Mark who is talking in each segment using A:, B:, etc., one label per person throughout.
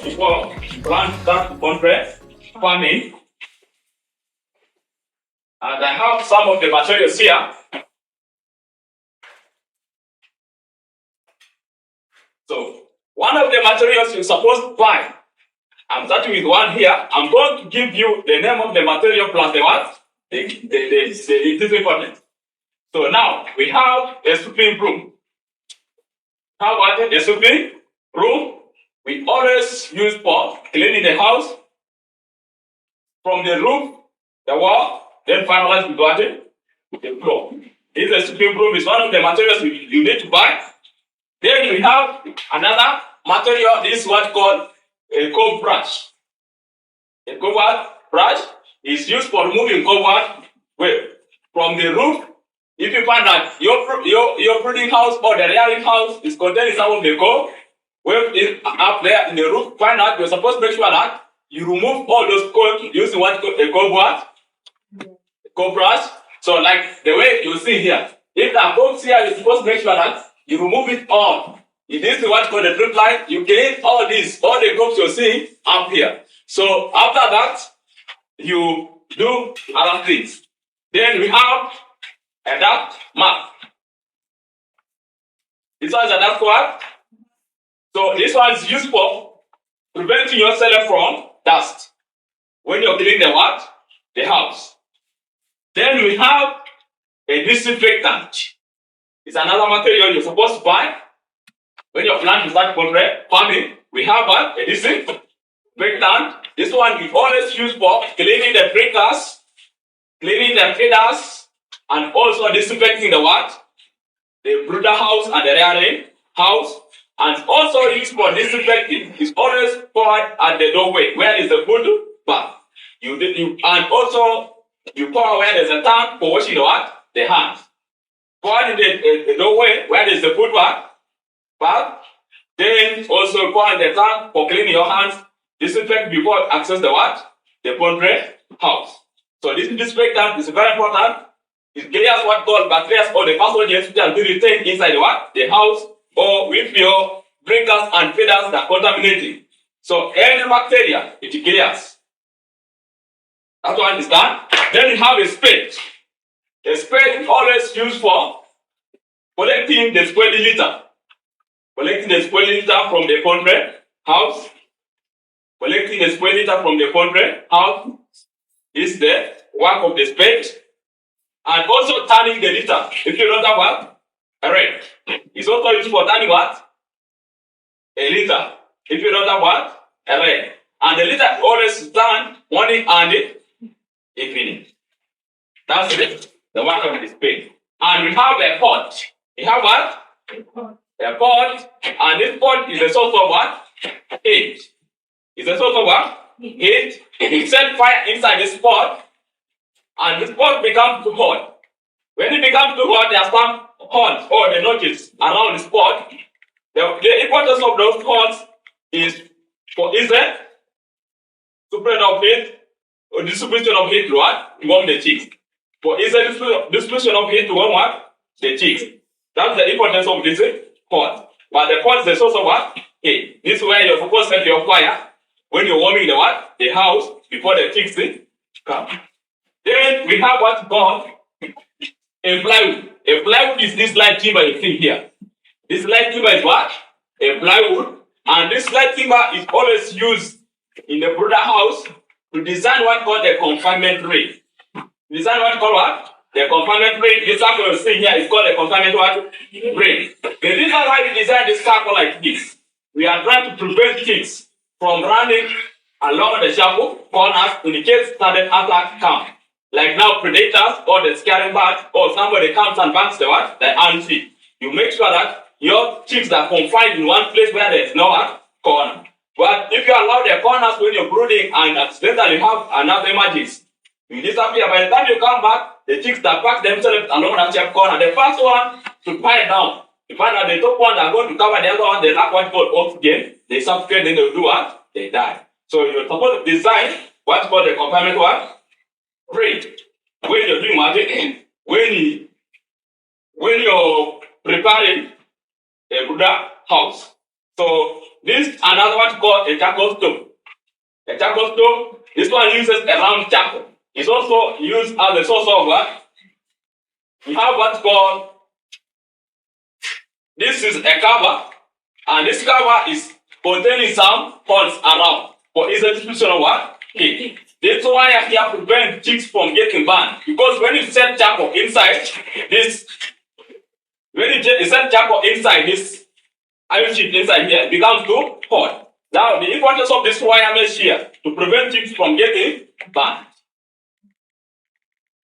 A: before plant start poultry farming, and I have some of the materials here. So one of the materials you're supposed to buy, I'm starting with one here. I'm going to give you the name of the material plus the what? It is important. So now we have a sweeping broom. How about it? A sweeping broom? We always use for cleaning the house from the roof, the wall, then finalize with what? The floor. This is a sweeping broom. It's one of the materials you need to buy. Then we have another material. This is what called a comb brush. A comb brush is used for removing cobweb from the roof. If you find that your breeding house or the rearing house is containing some of the cobweb up there in the roof, find out you're supposed to make sure that you remove all those cobwebs using what a comb brush. So like the way you see here, if the combs here, you're supposed to make sure that you remove it all. This is what called the drip line. You clean all the combs you're seeing up here. So after that, you do other things. Then we have a duct mat. This one is a duct mat. So this one is used for preventing yourself from dust when you're cleaning the house. Then we have a disinfectant. It's another material you're supposed to buy when you're planning to start poultry farming. We have a disinfectant. This one we always use for cleaning the breakers, cleaning the feeders, and also disinfecting the brooder house and the rearing house, and also used for disinfecting. It's always poured at the doorway where is the food bath. And also you pour where there's a tank for washing the hands. Pour in the doorway where there's the food bath. Then also pour in the tank for cleaning your hands. Disinfect before access the poultry house. So this disinfectant is very important. It clears what called bacteria or the pathogens which are being retained inside the house, or with your breakers and feeders that contaminate it. So any bacteria it clears. That's what is done. Then you have a spade. A spade is always used for collecting the spoiling litter. Collecting the spoiling litter from the poultry house. Collecting the spoiling litter from the poultry house is the work of the spade. And also turning the litter. If you don't have a rake. It's also used for turning a litter. If you don't have a rake. And the litter always turn morning and evening. That's it. The work of the spade. And we have a pot. We have what? A pot. And this pot is a source of heat. It's a source of heat. You set fire inside this pot. And this pot becomes too hot. When it becomes too hot, there are some holes or the notches around this pot. The importance of those holes is for easy spread of heat or distribution of heat to warm the chicks. For easy distribution of heat to warm the chicks. That's the importance of this pot. But the pot is the source of heat. This is where you're supposed to set your fire when you're warming the house before the chicks come. Then we have what's called a plywood. A plywood is this light timber you see here. This light timber is what? A plywood. And this light timber is always used in the brooder house to design what called the confinement ring. Design what called what? The confinement ring. This circle you see here is called the confinement ring. The reason why we design this circle like this, we are trying to prevent kids from running along the sharp corners in the case sudden attack comes. Like now predators or the scaring bird or somebody comes and bangs the ant. You make sure that your chicks are confined in one place where there is no corner. But if you allow the corners when you're brooding and accidentally have another emergency, you disappear. By the time you come back, the chicks that pack themselves along that sharp corner. The first one to pile down. You find out the top one are going to cover the other one, they lack what called oxygen, they suffocate, then they do what? They die. So you're supposed to design what's called the confinement ring. When you're doing magic, when you're preparing a brooder house. So this another one called a charcoal stove. A charcoal stove, this one uses a round charcoal. It's also used as a source of what? We have what's called, this is a cover, and this cover is containing some holes around for easy distribution of what? Heat. This wire here prevents chicks from getting burned, because when you set charcoal inside this, iron sheet inside here, it becomes too hot. Now the importance of this wire mesh here to prevent chicks from getting burned.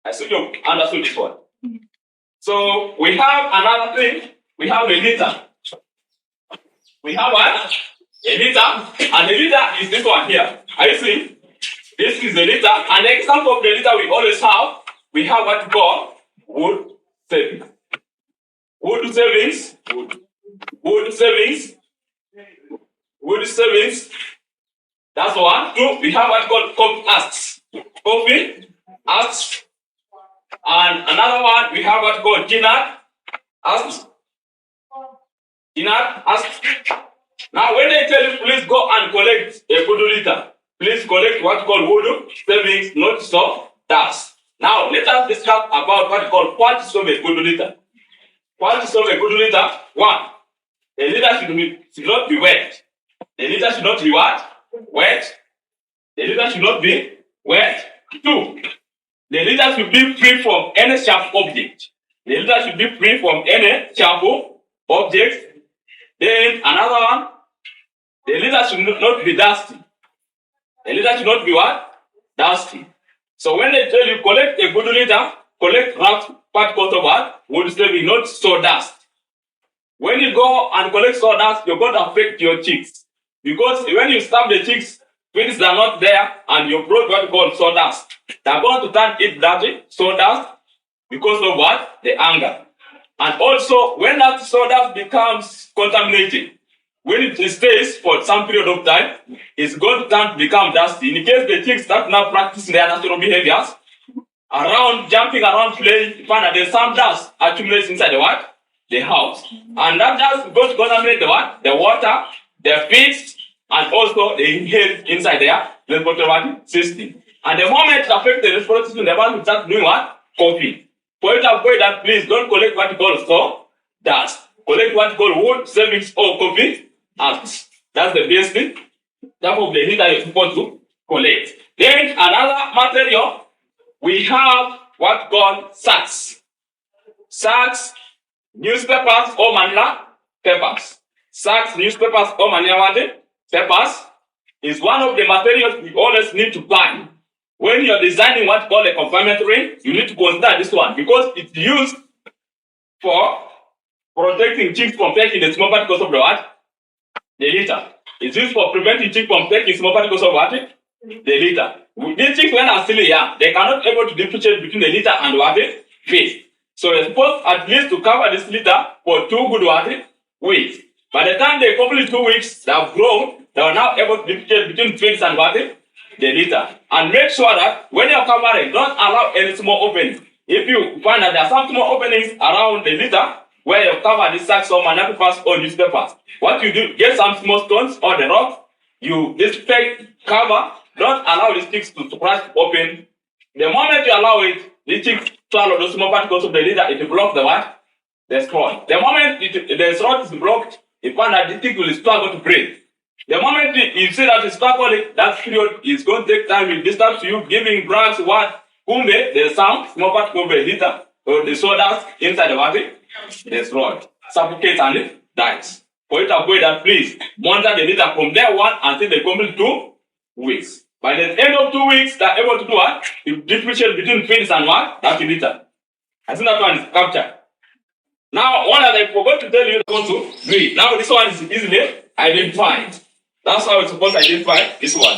A: I assume you understood this one. So we have another thing. We have a liter. We have what? A liter, and the liter is this one here. Are you seeing? This is the liter, and the example of the liter we always have. We have what we call wood savings. Wood savings. Wood savings. Wood savings. That's one. Two. We have what we call coffee asks. Coffee asks. And another one, we have what we call dinner asks. Dinner asks. Now, when they tell you, please go and collect a good liter, please collect what we call wood savings, not stop dust. Now, let us discuss about what we call quantities of a good liter. Quantities of a good liter. One, the liter should not be wet. The liter should not be what? Wet. The liter should not be wet. Two, the liter should be free from any sharp object. The liter should be free from any sharp object. Then another one, the liter should not be dusty. The liter should not be what? Dusty. So when they tell you collect a good liter, collect rough particles of what? Wood saving, not sawdust. When you go and collect sawdust, you're going to affect your chicks. Because when you stab the chicks, feeds are not there, and you brought what you call sawdust. They're going to turn it dirty, sawdust, because of what? The anger. And also, when that sawdust becomes contaminated, when it stays for some period of time, it's going to turn to become dusty. In case the chicks start now practicing their natural behaviors, jumping around, playing, you find that there's some dust accumulates inside the what? The house. And that dust is going to contaminate the what? The water, the feeds, and also the inhale inside their respiratory system. And the moment it affects the respiratory system, the man will start doing what? Coughing. For you to avoid that, please don't collect what you call sawdust. Collect what you call wood savings or coffee asks. That's the best thing. That of the heat that you're supposed to collect. Then another material, we have what called sacks. Sacks, newspapers or manila papers. Sacks, newspapers or manila papers is one of the materials we always need to buy. When you're designing what called a confinement ring, you need to consider this one because it's used for protecting chicks from taking the small particles of the what? The litter. It's used for preventing chicks from taking small particles of what? The litter. These chicks, when are still young, they cannot able to differentiate between the litter and what? Feed. So you're supposed at least to cover this litter for 2 good what? Weeks. By the time they complete 2 weeks, they have grown, they are now able to differentiate between feeds and what? The litter. And make sure that when you're covering, don't allow any small openings. If you find that there are some small openings around the litter where you cover the sacks or manila papers or newspapers, what you do, get some small stones or the rocks, you disinfect, cover, don't allow the sticks to crash open. The moment you allow it, the sticks swallow those small particles of the litter, it will block the what? The straw. The moment the straw is blocked, you find that the stick will struggle to breathe. The moment you see that it's struggling, that period is going to take time, it disturbs you, giving drugs, what? Kumbe, there's some small particle of the litter or the sawdust inside the water, the straw suffocates and it dies. For you to avoid that, please monitor the litter from day 1 until they complete 2 weeks. By the end of 2 weeks, they're able to do what? You differentiate between feeds and what? That's the litter. I think that one is captured. Now, one that I forgot to tell you how to do it. Now, this one is easily identified. That's how it's supposed to identify this one.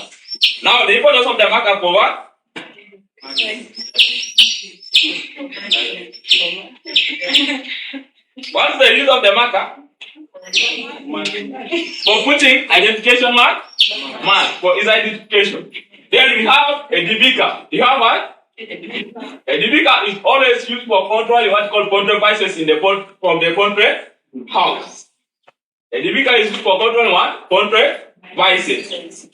A: Now, the importance of the marker for what? What's the use of the marker? For putting identification mark? Mark for its identification. Then we have a debicker. You have what? A debicker is always used for controlling what called poultry devices in the from the poultry house. And the beaker is used for control what? Control vices.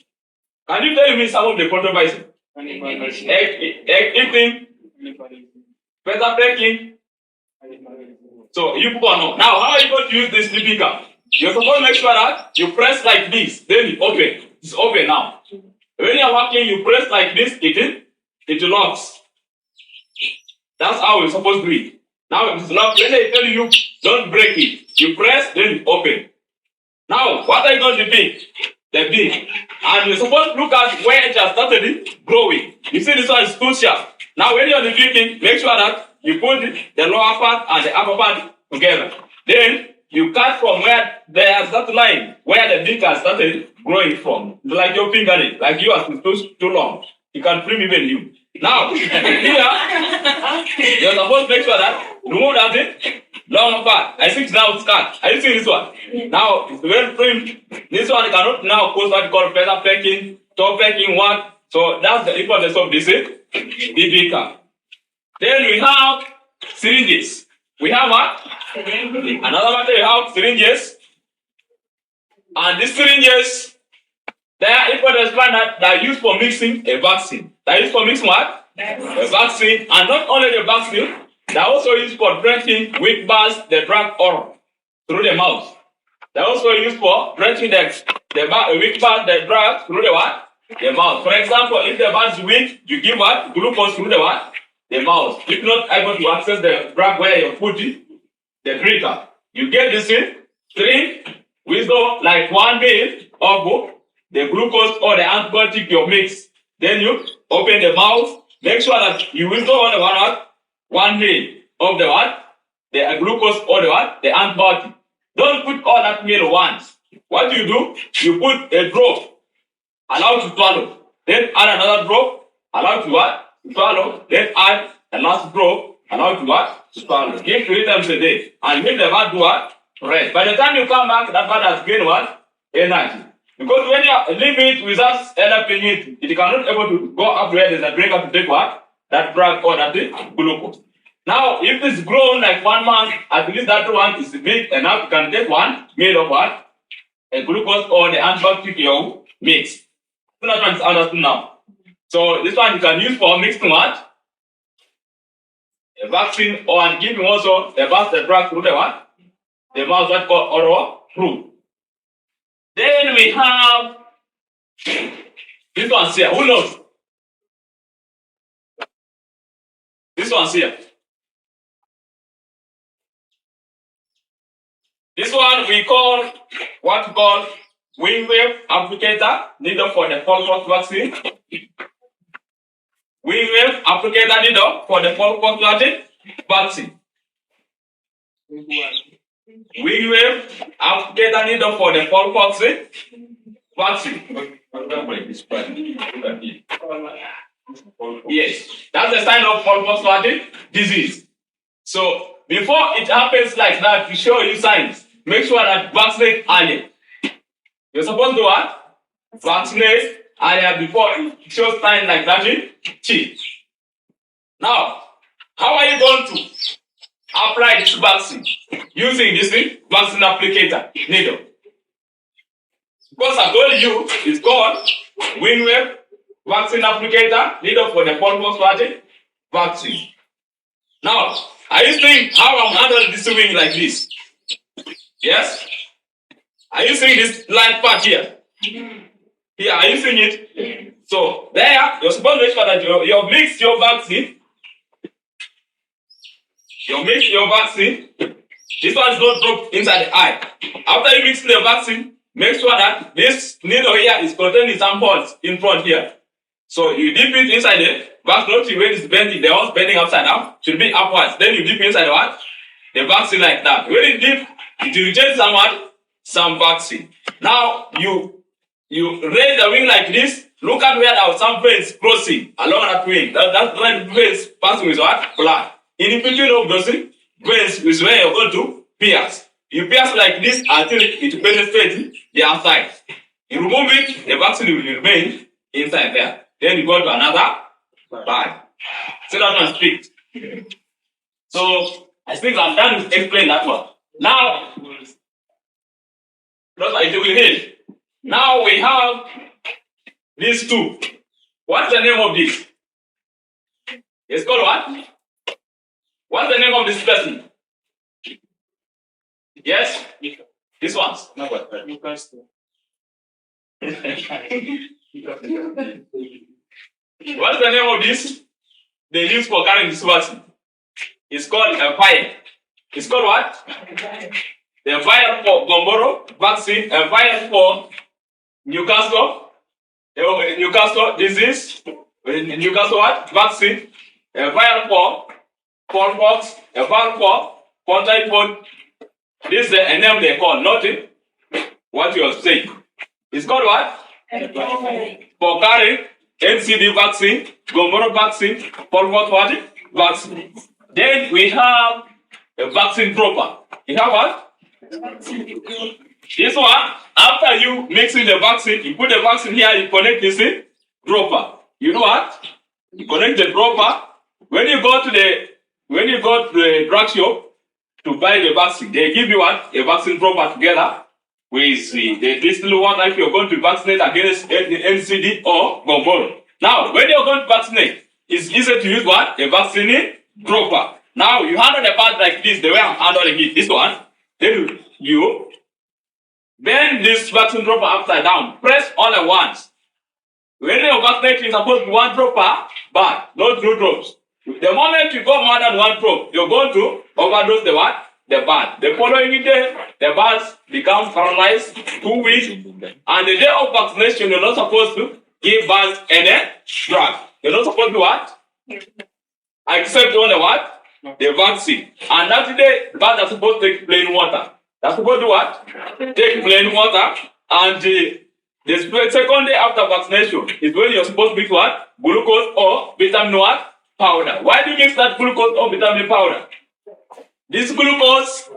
A: Can you tell me some of the control vices? Egg eating, feather pecking. So you people know. Now, how are you going to use this beaker? You're supposed to make sure that you press like this, then you open. It's open now. When you're working, you press like this, it locks. That's how we're supposed to do it. Now it's locked. When they tell you don't break it, you press, then you open. Now, what are you going to do? The beak. And you're supposed to look at where it has started growing. You see this one is too sharp. Now when you're beaking, make sure that you put the lower part and the upper part together. Then you cut from where they have started lying, where the beak has started growing from. Like your fingernail, like yours is too long. You can trim even you. Now, here, you're supposed to make sure that remove that thing, long part. I think now it's cut. Are you seeing this one? Now, it's well trimmed. This one cannot now cause what you call feather pecking, toe pecking, what? So that's the importance of this beaker. Then we have syringes. We have what? Another one, we have syringes. And these syringes, they are important that are used for mixing a vaccine. They are used for mixing what? A vaccine. And not only the vaccine, they are also used for drenching weak bars, the drug oral through the mouth. They are also used for drenching the weak bars, the drug through the what? The mouth. For example, if the bar is weak, you give what? Glucose through the what? The mouth. If not able to access the drug where you're putting the drinker, you get this in 3 wisdom like 1 ml of the glucose or the antibiotic you mix. Then you open the mouth. Make sure that you withdraw only 1 ml of the what? The glucose or the what? The antibiotic. Don't put all that meal once. What you do? You put a drop, allow to swallow. Then add another drop, allow to what? To swallow. Then add a last drop, allow to what? To swallow. Give 3 times a day. And make the bad do what? Rest. By the time you come back, that bad has gained what? Energy. Because when you leave it without helping it, it cannot able to go up where there's a drinker to take what? That drug or that glucose. Now, if it's grown like 1 month, at least that one is big enough, you can take 1 ml of what? A glucose or the antibiotic you mix. So that one is understood now. So this one you can use for mixing what? A vaccine or and giving also the drug through the what? The mouth what called oral route. Then we have this one here. Who knows? This one here. This one we call what we call wave applicator needle for the smallpox vaccine. Wave applicator needle for the smallpox vaccine. Wave applicator needle for the smallpox vaccine. Yes, that's the sign of smallpox disease. So before it happens like that, we show you signs. Make sure that vaccinate early. You're supposed to do what? Vaccinate earlier before it shows signs like that in cheek. Now, how are you going to apply this vaccine? Using this vaccine applicator needle. Because I told you, it's called Wingwave vaccine applicator needle for the smallpox vaccine. Now, are you seeing how I'm handling this wing like this? Yes? Are you seeing this light part here? Here, are you seeing it? So, there, you're supposed to make sure that you mix your vaccine. You mix your vaccine. This one is not dropped inside the eye. After you mix the vaccine, make sure that this needle here is containing some points in front here. So you dip it inside the vaccine. When it's bending, the one's bending upside down, should be upwards. Then you dip inside the what? The vaccine like that. When you dip, it will change some vaccine. Now you raise the wing like this. Look at where there are some veins crossing along that wing. That red veins passing with what? Blood. In between of those veins is where you're going to pierce. You pierce like this until it penetrates the outside. You remove it, the vaccine will remain inside there. Then you go to another bag. So that one strict. So I think I'm done with explaining that one. Now That's why it will heal. Now we have these two. What's the name of this? It's called what? What's the name of this person? Yes? This one. Newcastle. What's the name of this? They use for carrying this vaccine. It's called a vial. It's called what? The vial for Gomboro vaccine, a vial for Newcastle disease, Newcastle what? Vaccine, a vial for smallpox, a vial for typhoid. This is a name they call, not what you are saying. It's called what? For carrying NCD vaccine, Gomboro vaccine, smallpox what? Vaccine. Then we have a vaccine dropper. You have what? This one, after you mixing the vaccine, you put the vaccine here, you connect this dropper. You know what? You connect the dropper. When you go to the drug shop to buy the vaccine, they give you what? A vaccine dropper together with the distilled water if you're going to vaccinate against NCD or Gomboro. Now, when you're going to vaccinate, it's easy to use what? A vaccine dropper. Now, you handle the part like this, the way I'm handling it, this one. Then you bend this vaccine dropper upside down. Press all at once. When you're vaccinating, it's supposed to be one dropper, but not two drops. The moment you go more than one drop, you're going to overdose the what? The bird. The following day, the birds become paralyzed, 2 weeks, and the day of vaccination, you're not supposed to give birds any drug. You're not supposed to what? Except on the what? The vaccine. And that day, birds are supposed to take plain water. They're supposed to what? Take plain water. And the second day after vaccination is when you're supposed to mix what? Glucose or vitamin what? Powder. Why do you mix that glucose or vitamin powder? This glucose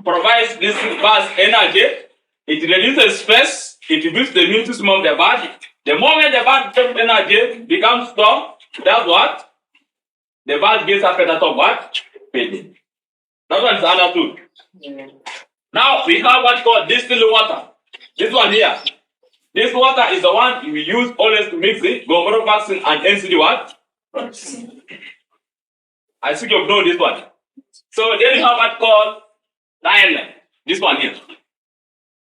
A: provides this bird energy. It reduces stress. It boosts the immune system of the body. The moment the bird takes energy, becomes strong, that's what? The bird gets appetite of what? Feeding. That's what is understood. Now we have what's called distilled water. This one here. This water is the one we use always to mix it. Gomboro vaccine and NCD what? I think you know this one. So then you have what's called diamond. This one here.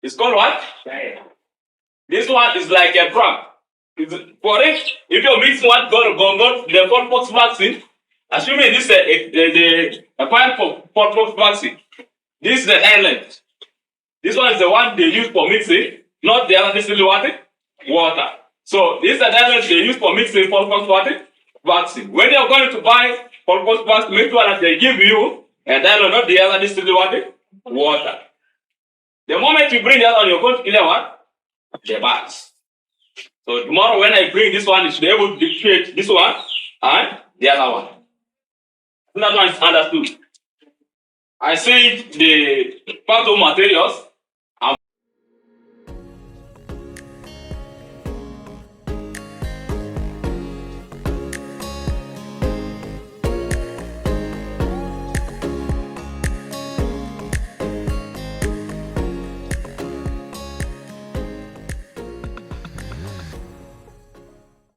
A: It's called what? This one is like a drug. For it, if you mix what Gomboro, the smallpox vaccine, assuming this is a pipe for smallpox vaccine, this is the island. This one is the one they use for mixing, not the other distilled water. So this is the island they use for mixing smallpox vaccine. When you're going to buy smallpox vaccine, make sure that they give you a diamond, not the other distilled water. The moment you bring the other one, you're going to clear what? The bats. So tomorrow when I bring this one, you should be able to differentiate this one and the other one. That one is understood. I said the part of materials